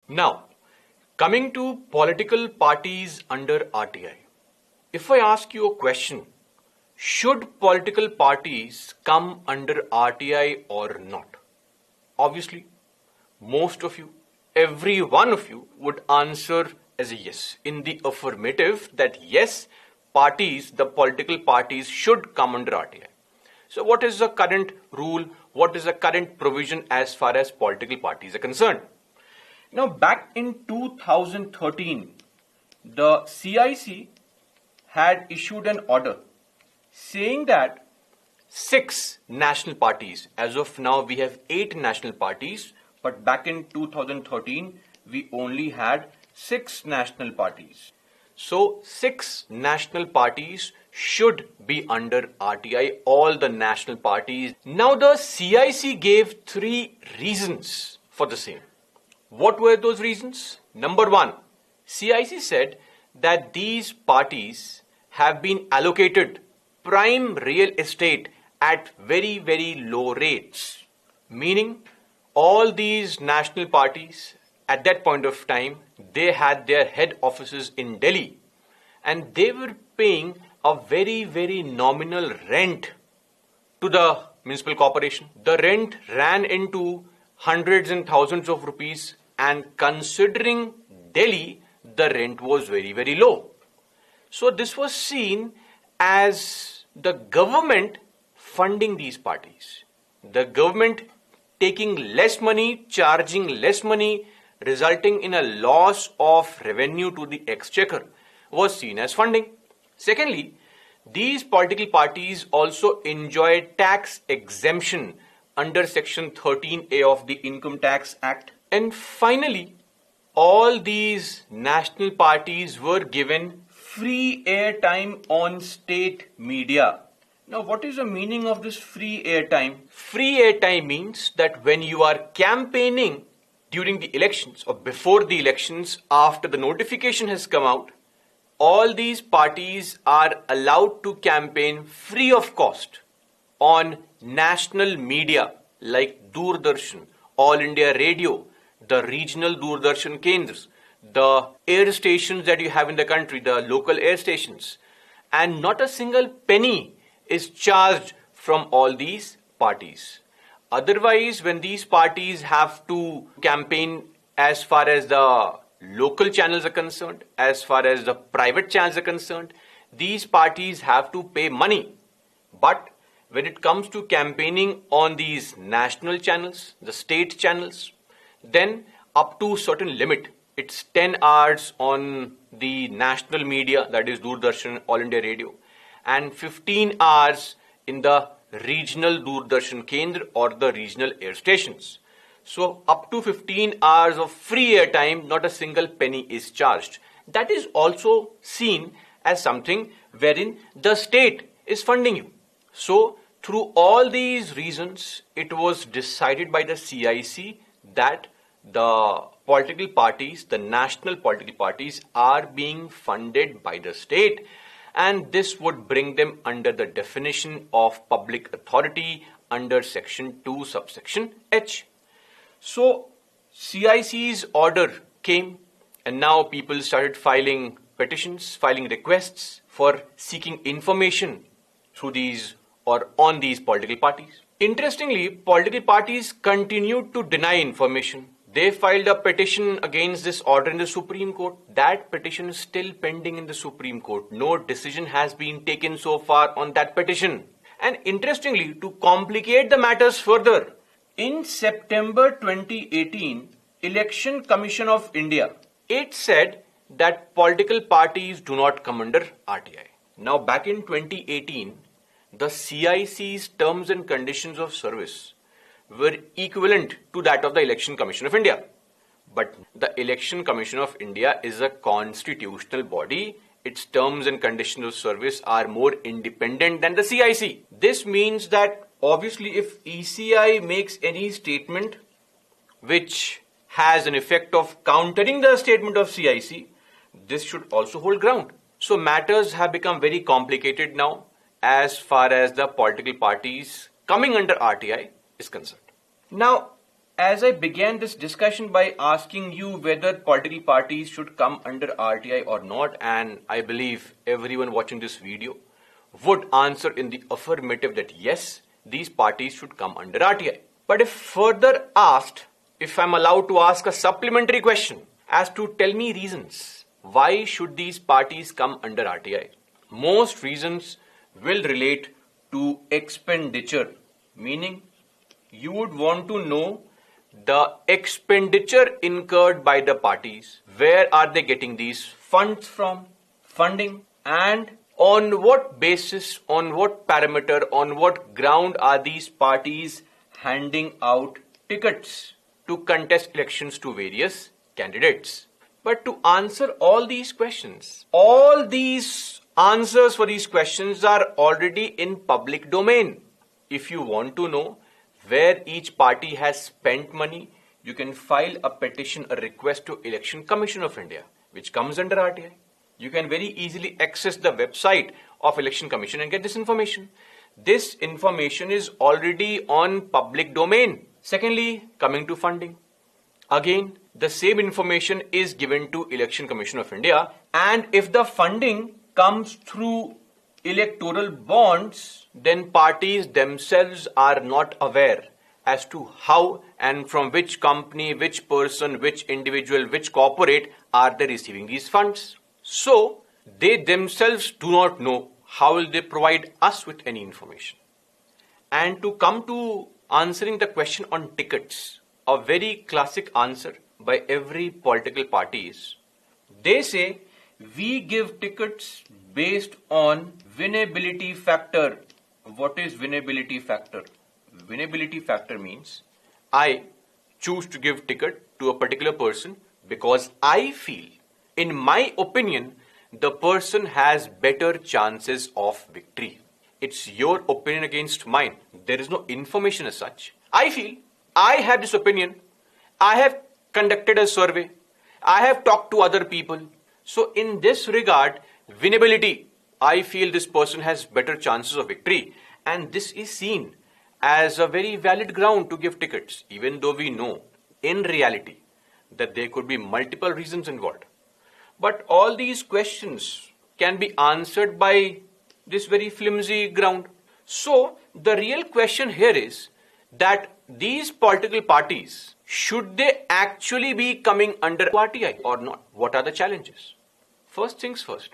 Now, coming to political parties under RTI. If I ask you a question, should political parties come under RTI or not? Obviously, most of you, every one of you would answer as a yes, in the affirmative, that yes, the political parties should come under RTI. So what is the current rule? What is the current provision as far as political parties are concerned? Now, back in 2013, the CIC had issued an order saying that 6 national parties, as of now we have 8 national parties, but back in 2013 we only had 6 national parties. So 6 national parties should be under RTI, all the national parties. Now the CIC gave 3 reasons for the same. What were those reasons? Number 1, CIC said that these parties have been allocated prime real estate at very, very low rates. Meaning, all these national parties at that point of time, they had their head offices in Delhi and they were paying a very, very nominal rent to the municipal corporation. The rent ran into hundreds and thousands of rupees, and considering Delhi, the rent was very, very low. So this was seen as the government funding these parties. The government taking less money, charging less money, resulting in a loss of revenue to the exchequer was seen as funding. Secondly, these political parties also enjoy tax exemption under Section 13A of the Income Tax Act. And finally, all these national parties were given free airtime on state media. Now, what is the meaning of this free airtime? Free airtime means that when you are campaigning during the elections or before the elections, after the notification has come out, all these parties are allowed to campaign free of cost on national media like Doordarshan, All India Radio, the regional Doordarshan Kendras, the air stations that you have in the country, the local air stations, and not a single penny is charged from all these parties. Otherwise, when these parties have to campaign as far as the local channels are concerned, as far as the private channels are concerned, these parties have to pay money. But when it comes to campaigning on these national channels, the state channels, then up to a certain limit, it's 10 hours on the national media, that is Doordarshan, All India Radio, and 15 hours in the regional Doordarshan Kendra or the regional air stations. So up to 15 hours of free airtime, not a single penny is charged. That is also seen as something wherein the state is funding you. So through all these reasons, it was decided by the CIC that the political parties, the national political parties, are being funded by the state, and this would bring them under the definition of public authority under Section 2, subsection H. So CIC's order came, and now people started filing petitions, filing requests for seeking information through these or on these political parties. Interestingly, political parties continued to deny information. They filed a petition against this order in the Supreme Court. That petition is still pending in the Supreme Court. No decision has been taken so far on that petition. And interestingly, to complicate the matters further, in September 2018, Election Commission of India, it said that political parties do not come under RTI. Now, back in 2018, the CIC's terms and conditions of service were equivalent to that of the Election Commission of India. But the Election Commission of India is a constitutional body. Its terms and conditions of service are more independent than the CIC. This means that obviously if ECI makes any statement which has an effect of countering the statement of CIC, this should also hold ground. So matters have become very complicated now as far as the political parties coming under RTI is concerned. Now, as I began this discussion by asking you whether political parties should come under RTI or not, and I believe everyone watching this video would answer in the affirmative that yes, these parties should come under RTI. But if further asked, if I'm allowed to ask a supplementary question as to tell me reasons, why should these parties come under RTI? Most reasons will relate to expenditure, meaning you would want to know the expenditure incurred by the parties. Where are they getting these funds from, funding, and on what basis, on what parameter, on what ground are these parties handing out tickets to contest elections to various candidates? But to answer all these questions, all these answers for these questions are already in public domain. If you want to know where each party has spent money, you can file a petition, a request to Election Commission of India, which comes under RTI. You can very easily access the website of Election Commission and get this information. This information is already on public domain. Secondly, coming to funding. Again, the same information is given to Election Commission of India, and if the funding comes through electoral bonds, then parties themselves are not aware as to how and from which company, which person, which individual, which corporate are they receiving these funds. So, they themselves do not know how will they provide us with any information. And to come to answering the question on tickets, a very classic answer by every political party is, they say we give tickets based on winnability factor. What is winnability factor? Winnability factor means I choose to give ticket to a particular person because I feel, in my opinion, the person has better chances of victory. It's your opinion against mine. There is no information as such. I feel, I have this opinion. I have conducted a survey. I have talked to other people. So in this regard, winnability, I feel this person has better chances of victory. And this is seen as a very valid ground to give tickets, even though we know in reality that there could be multiple reasons involved. But all these questions can be answered by this very flimsy ground. So the real question here is that these political parties, should they actually be coming under RTI or not? What are the challenges? First things first,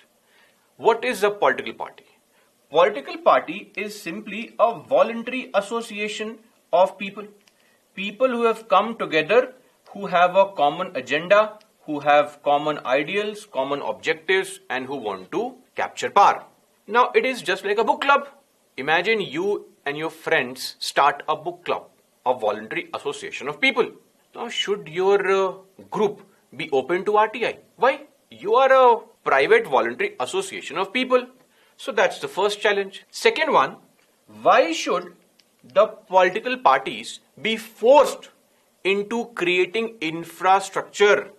what is a political party? Political party is simply a voluntary association of people. People who have come together, who have a common agenda, who have common ideals, common objectives, and who want to capture power. Now, it is just like a book club. Imagine you and your friends start a book club, a voluntary association of people. Now, should your group be open to RTI? Why? You are a private voluntary association of people. So that's the first challenge. Second one, why should the political parties be forced into creating infrastructure?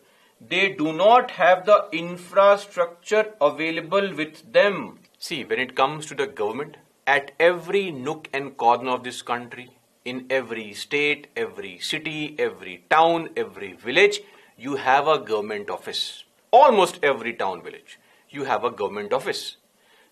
They do not have the infrastructure available with them. See, when it comes to the government, at every nook and corner of this country, in every state, every city, every town, every village, you have a government office. Almost every town, village, you have a government office.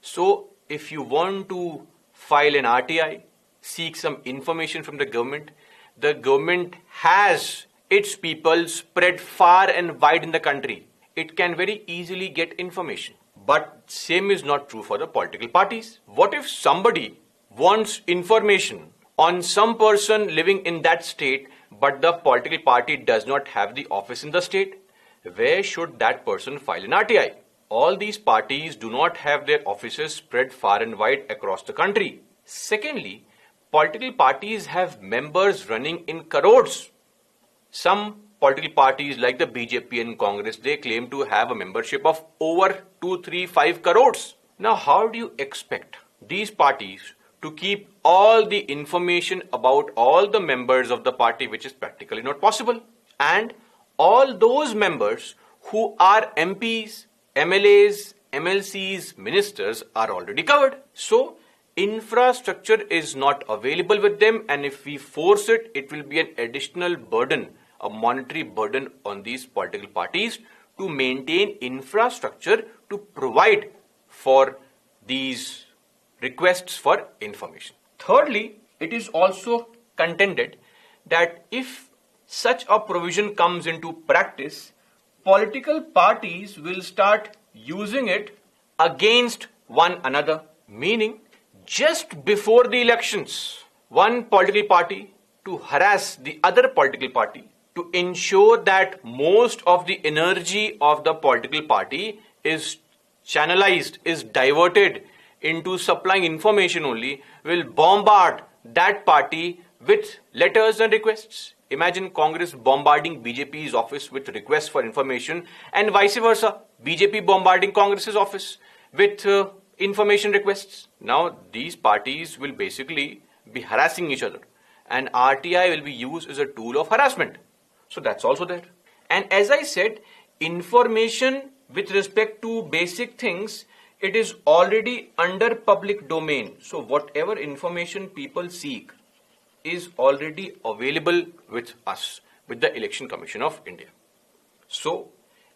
So, if you want to file an RTI, seek some information from the government has its people spread far and wide in the country. It can very easily get information. But same is not true for the political parties. What if somebody wants information on some person living in that state, but the political party does not have the office in the state? Where should that person file an RTI? All these parties do not have their offices spread far and wide across the country. Secondly, political parties have members running in crores. Some political parties like the BJP and Congress, they claim to have a membership of over 2, 3, 5 crores. Now, how do you expect these parties to keep all the information about all the members of the party, which is practically not possible? And all those members who are MPs, MLAs, MLCs, ministers are already covered. So, infrastructure is not available with them, and if we force it, it will be an additional burden, a monetary burden on these political parties to maintain infrastructure to provide for these requests for information. Thirdly, it is also contended that if such a provision comes into practice, political parties will start using it against one another, meaning just before the elections, one political party to harass the other political party to ensure that most of the energy of the political party is channelized, is diverted into supplying information only, will bombard that party with letters and requests. Imagine Congress bombarding BJP's office with requests for information and vice versa, BJP bombarding Congress's office with information requests. Now these parties will basically be harassing each other, and RTI will be used as a tool of harassment. So that's also there. And as I said, information with respect to basic things, it is already under public domain. So whatever information people seek is already available with us, with the Election Commission of India. So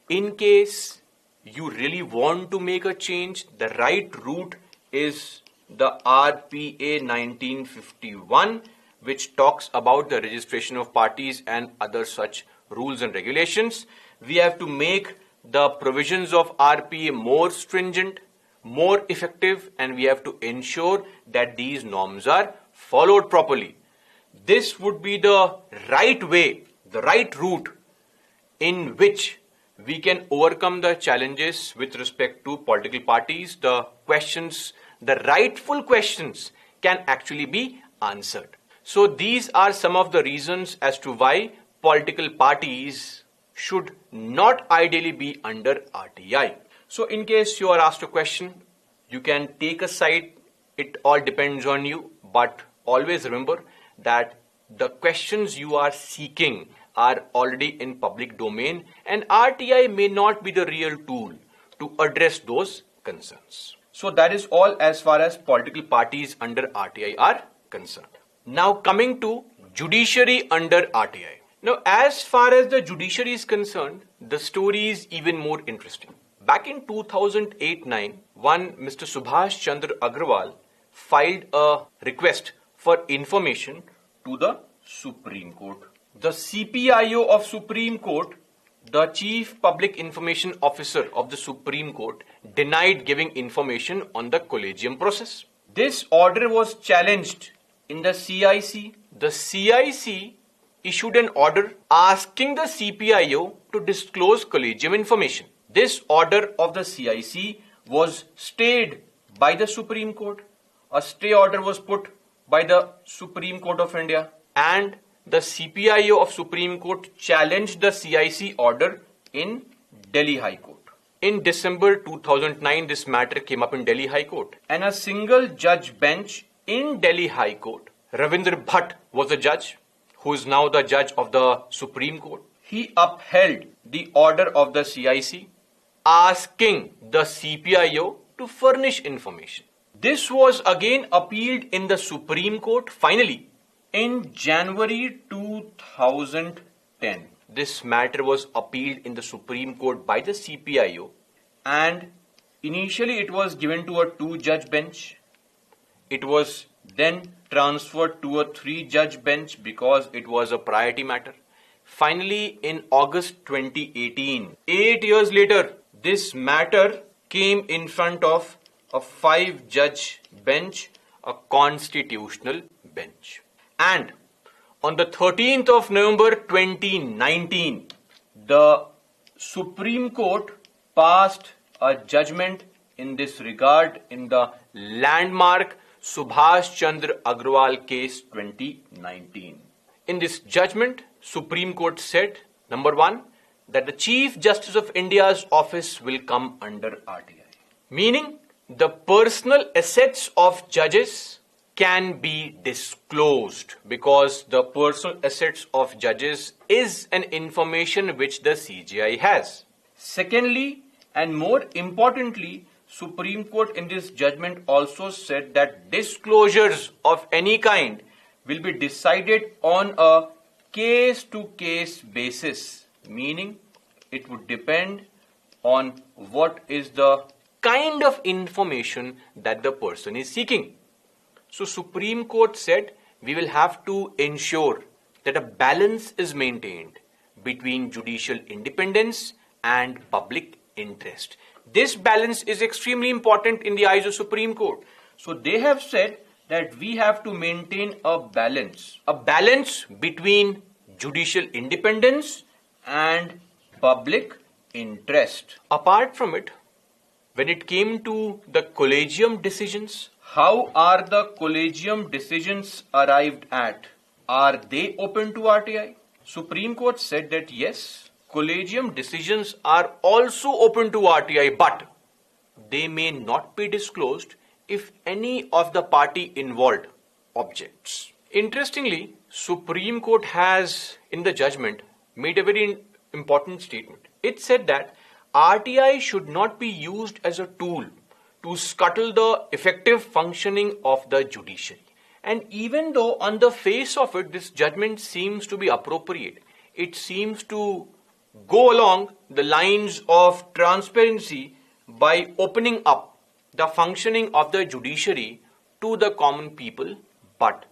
in case you really want to make a change, the right route is the RPA 1951, which talks about the registration of parties and other such rules and regulations. We have to make the provisions of RPA more stringent, more effective, and we have to ensure that these norms are followed properly. This would be the right way, the right route in which we can overcome the challenges with respect to political parties. The questions, the rightful questions can actually be answered. So these are some of the reasons as to why political parties should not ideally be under RTI. So in case you are asked a question, you can take a side. It all depends on you, but always remember that the questions you are seeking are already in public domain, and RTI may not be the real tool to address those concerns. So that is all as far as political parties under RTI are concerned. Now coming to judiciary under RTI. Now as far as the judiciary is concerned, the story is even more interesting. Back in 2008-9, one Mr. Subhash Chandra Agrawal filed a request for information to the Supreme Court. The CPIO of Supreme Court, the Chief Public Information Officer of the Supreme Court, denied giving information on the collegium process. This order was challenged in the CIC. The CIC issued an order asking the CPIO to disclose collegium information. This order of the CIC was stayed by the Supreme Court. A stay order was put by the Supreme Court of India, and the CPIO of Supreme Court challenged the CIC order in Delhi High Court. In December 2009, this matter came up in Delhi High Court, and a single judge bench in Delhi High Court, Ravinder Bhatt was the judge, who is now the judge of the Supreme Court. He upheld the order of the CIC asking the CPIO to furnish information. This was again appealed in the Supreme Court. Finally, in January 2010, this matter was appealed in the Supreme Court by the CPIO, and initially it was given to a 2-judge bench. It was then transferred to a 3-judge bench because it was a priority matter. Finally, in August 2018, 8 years later, this matter came in front of a 5-judge bench, a constitutional bench. And on the 13th of November 2019, the Supreme Court passed a judgment in this regard in the landmark Subhash Chandra Agrawal case 2019. In this judgment, Supreme Court said, number 1, that the Chief Justice of India's office will come under RTI. Meaning, the personal assets of judges can be disclosed because the personal assets of judges is an information which the CJI has. Secondly, and more importantly, Supreme Court in this judgment also said that disclosures of any kind will be decided on a case-to-case basis, meaning it would depend on what is the kind of information that the person is seeking. So Supreme Court said we will have to ensure that a balance is maintained between judicial independence and public interest. This balance is extremely important in the eyes of Supreme Court. So they have said that we have to maintain a balance between judicial independence and public interest. Apart from it, when it came to the collegium decisions, how are the collegium decisions arrived at? Are they open to RTI? Supreme Court said that yes, collegium decisions are also open to RTI, but they may not be disclosed if any of the party involved objects. Interestingly, Supreme Court has in the judgment made a very important statement. It said that RTI should not be used as a tool to scuttle the effective functioning of the judiciary. And even though on the face of it, this judgment seems to be appropriate, it seems to go along the lines of transparency by opening up the functioning of the judiciary to the common people. But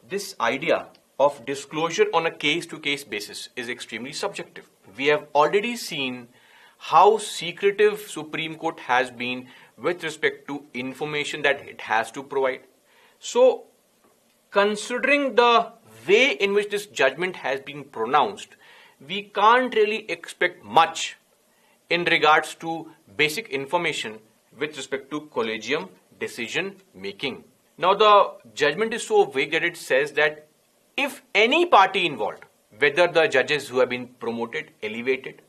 this idea of disclosure on a case-to-case basis is extremely subjective. We have already seen how secretive Supreme Court has been with respect to information that it has to provide. So, considering the way in which this judgment has been pronounced, we can't really expect much in regards to basic information with respect to collegium decision making. Now, the judgment is so vague that it says that if any party involved, whether the judges who have been promoted, elevated,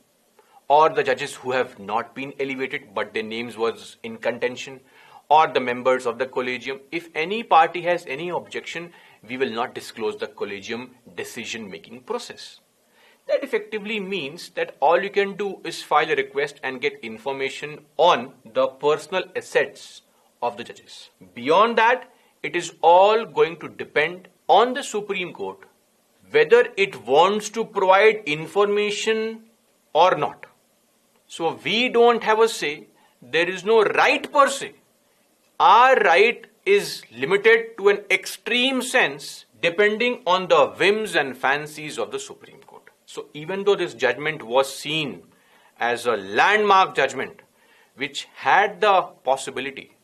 or the judges who have not been elevated but their names was in contention, or the members of the collegium, if any party has any objection, we will not disclose the collegium decision-making process. That effectively means that all you can do is file a request and get information on the personal assets of the judges. Beyond that, it is all going to depend on the Supreme Court whether it wants to provide information or not. So we don't have a say. There is no right per se. Our right is limited to an extreme sense depending on the whims and fancies of the Supreme Court. So even though this judgment was seen as a landmark judgment which had the possibility,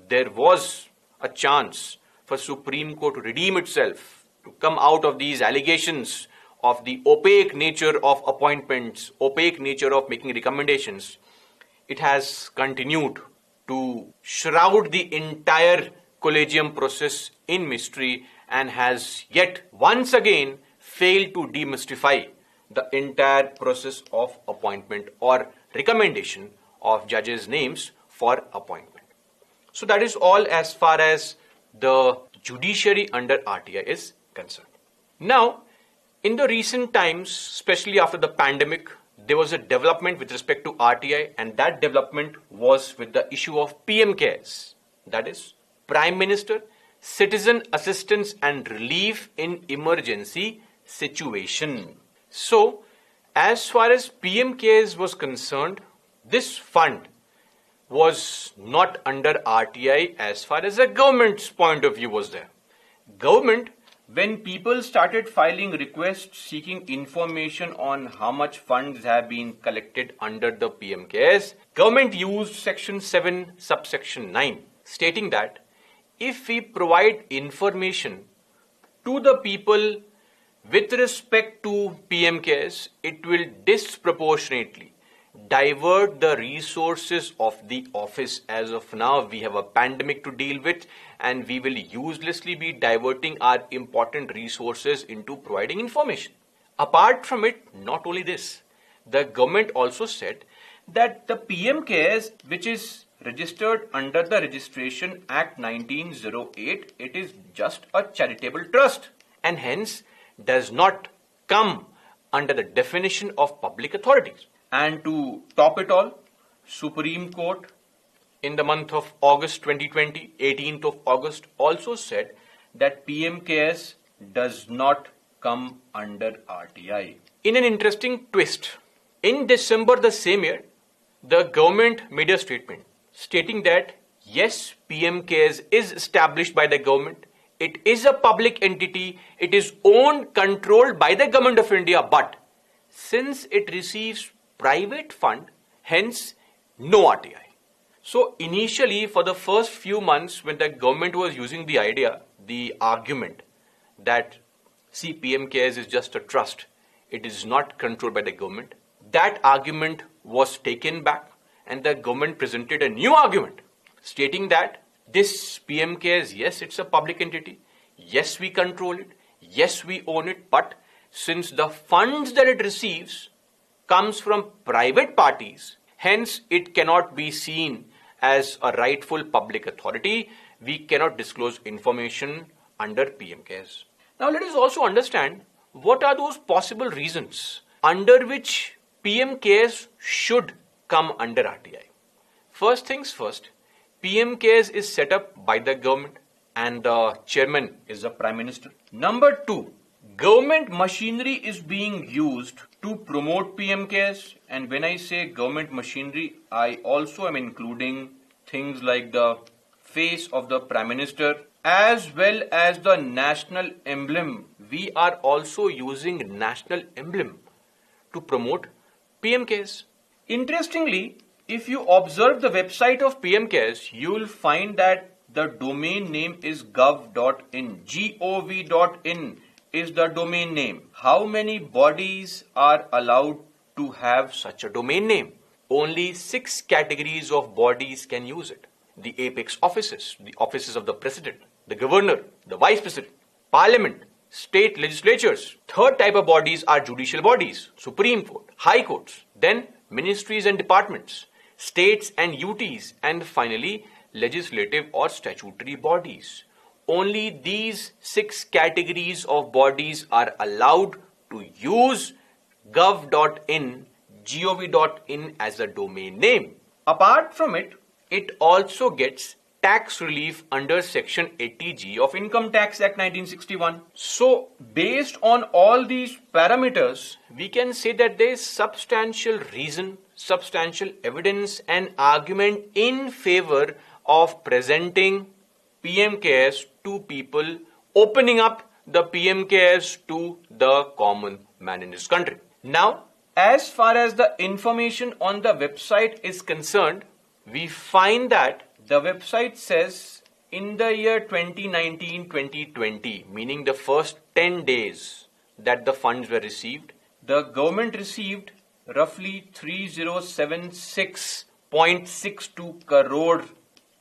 there was a chance for Supreme Court to redeem itself, to come out of these allegations of the opaque nature of appointments, opaque nature of making recommendations. It has continued to shroud the entire collegium process in mystery and has yet once again failed to demystify the entire process of appointment or recommendation of judges' names for appointment. So that is all as far as the judiciary under RTI is concerned. Now, in the recent times, especially after the pandemic, there was a development with respect to RTI, and that development was with the issue of PM CARES, that is, Prime Minister Citizen Assistance and Relief in Emergency Situation. So, as far as PM CARES was concerned, this fund was not under RTI as far as the government's point of view was there. Government, when people started filing requests seeking information on how much funds have been collected under the PM CARES, government used section 7 subsection 9 stating that if we provide information to the people with respect to PM CARES, it will disproportionately divert the resources of the office. As of now, we have a pandemic to deal with and we will uselessly be diverting our important resources into providing information. Apart from it, not only this, the government also said that the PM CARES, which is registered under the Registration Act 1908, it is just a charitable trust and hence does not come under the definition of public authorities. And to top it all, Supreme Court in the month of August 2020, 18th of August, also said that PM CARES does not come under RTI. In an interesting twist, in December the same year, the government made a statement stating that yes, PM CARES is established by the government. It is a public entity. It is owned, controlled by the government of India. But since it receives private fund, hence no RTI. So initially, for the first few months, when the government was using the argument that see, PM CARES is just a trust, it is not controlled by the government, that argument was taken back and the government presented a new argument stating that this PM CARES, yes, it's a public entity, yes, we control it, yes, we own it, but since the funds that it receives comes from private parties, hence it cannot be seen as a rightful public authority. We cannot disclose information under PM CARES. Now let us also understand what are those possible reasons under which PM CARES should come under RTI. First things first, PM CARES is set up by the government and the chairman is the Prime Minister. Number two, government machinery is being used to promote PM CARES, and when I say government machinery, I also am including things like the face of the Prime Minister as well as the national emblem. We are also using national emblem to promote PM CARES. Interestingly, if you observe the website of PM CARES, you will find that the domain name is gov.in. gov.in is the domain name. How many bodies are allowed to have such a domain name? Only 6 categories of bodies can use it. The apex offices, the offices of the president, the governor, the vice president, parliament, state legislatures. Third type of bodies are judicial bodies, Supreme Court, High Courts, then ministries and departments, states and UTs, and finally legislative or statutory bodies. Only these 6 categories of bodies are allowed to use gov.in, gov.in as a domain name. Apart from it, it also gets tax relief under Section 80G of Income Tax Act 1961. So, based on all these parameters, we can say that there is substantial reason, substantial evidence and argument in favor of presenting PM CARES to people, opening up the PM CARES to the common man in this country. Now, as far as the information on the website is concerned, we find that the website says in the year 2019-2020, meaning the first 10 days that the funds were received, the government received roughly 3076.62 crore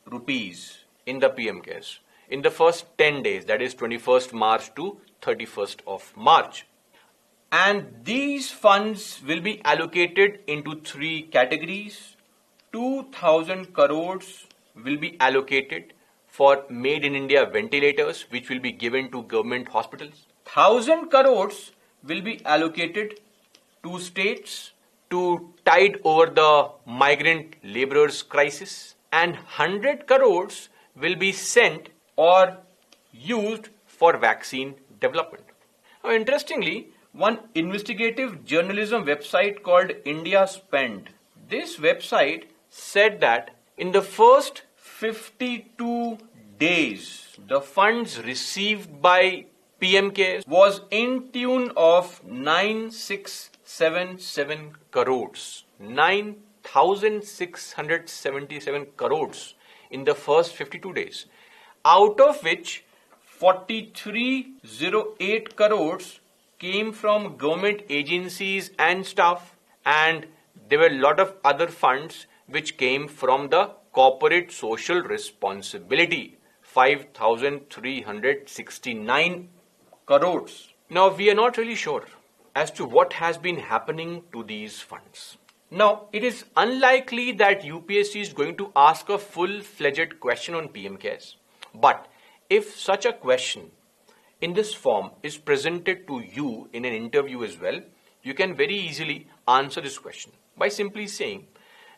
rupees in the PM CARES in the first 10 days, that is 21st March to 31st of March. And these funds will be allocated into 3 categories. 2,000 crores will be allocated for Made in India ventilators, which will be given to government hospitals. 1,000 crores will be allocated to states to tide over the migrant laborers crisis, and 100 crores will be sent or used for vaccine development. Now, interestingly, one investigative journalism website called India Spend, this website said that in the first 52 days, the funds received by PM CARES was in tune of 9677 crores. 9,677 crores in the first 52 days. Out of which 4308 crores came from government agencies and staff, and there were a lot of other funds which came from the corporate social responsibility, 5,369 crores. Now, we are not really sure as to what has been happening to these funds. Now, it is unlikely that UPSC is going to ask a full-fledged question on PM CARES. But if such a question in this form is presented to you in an interview as well, you can very easily answer this question by simply saying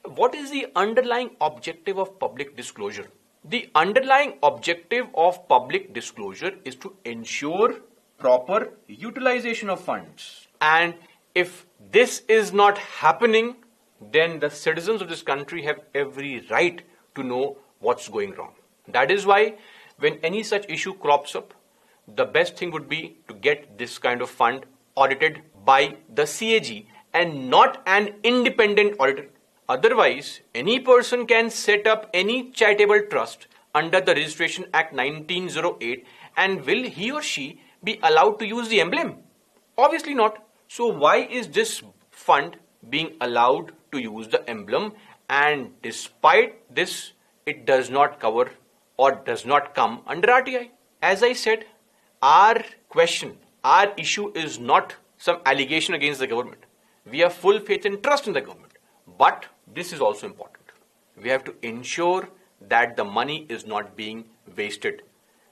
What is the underlying objective of public disclosure? The underlying objective of public disclosure is to ensure proper utilization of funds. And if this is not happening, then the citizens of this country have every right to know what's going wrong. That is why when any such issue crops up, the best thing would be to get this kind of fund audited by the CAG and not an independent auditor. Otherwise, any person can set up any charitable trust under the Registration Act 1908, and will he or she be allowed to use the emblem? Obviously not. So why is this fund being allowed to use the emblem, and despite this it does not cover or does not come under RTI? As I said, our issue is not some allegation against the government. We have full faith and trust in the government. But this is also important. We have to ensure that the money is not being wasted.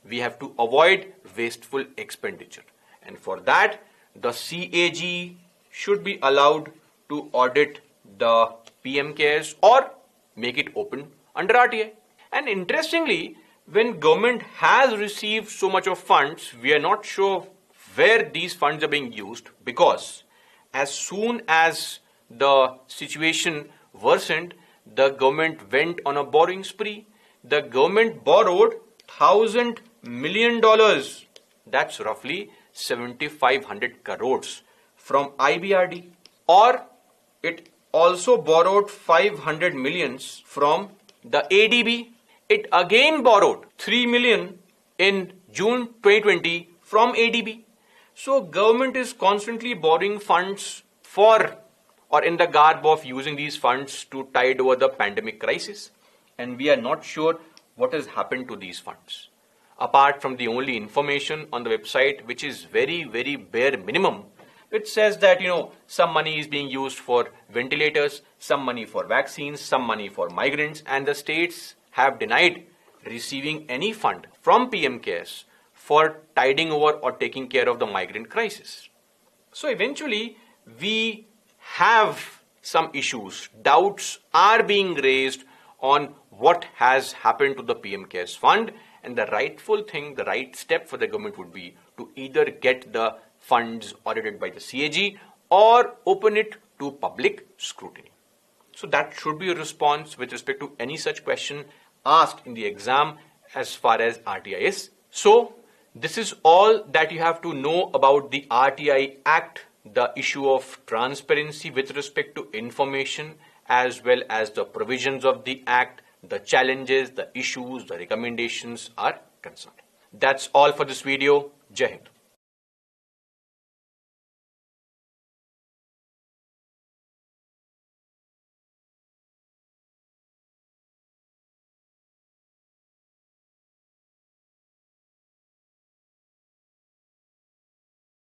We have to avoid wasteful expenditure. And for that, the CAG should be allowed to audit the PM cares or make it open under RTI. And interestingly, when government has received so much of funds, we are not sure where these funds are being used, because as soon as the situation worsened, the government went on a borrowing spree. The government borrowed $1,000 million, that's roughly 7,500 crores, from IBRD, or it also borrowed 500 millions from the ADB. It again borrowed 3 million in June 2020 from ADB. So government is constantly borrowing funds for or in the garb of using these funds to tide over the pandemic crisis. And we are not sure what has happened to these funds. Apart from the only information on the website, which is very, very bare minimum, it says that, some money is being used for ventilators, some money for vaccines, some money for migrants, and the states have denied receiving any fund from PM Cares for tiding over or taking care of the migrant crisis. So eventually, we have some issues. Doubts are being raised on what has happened to the PM Cares fund, and the rightful thing, the right step for the government would be to either get the funds audited by the CAG or open it to public scrutiny. So that should be a response with respect to any such question asked in the exam as far as RTI is. So this is all that you have to know about the RTI Act, the issue of transparency with respect to information, as well as the provisions of the Act, the challenges, the issues, the recommendations are concerned. That's all for this video. Jai Hind.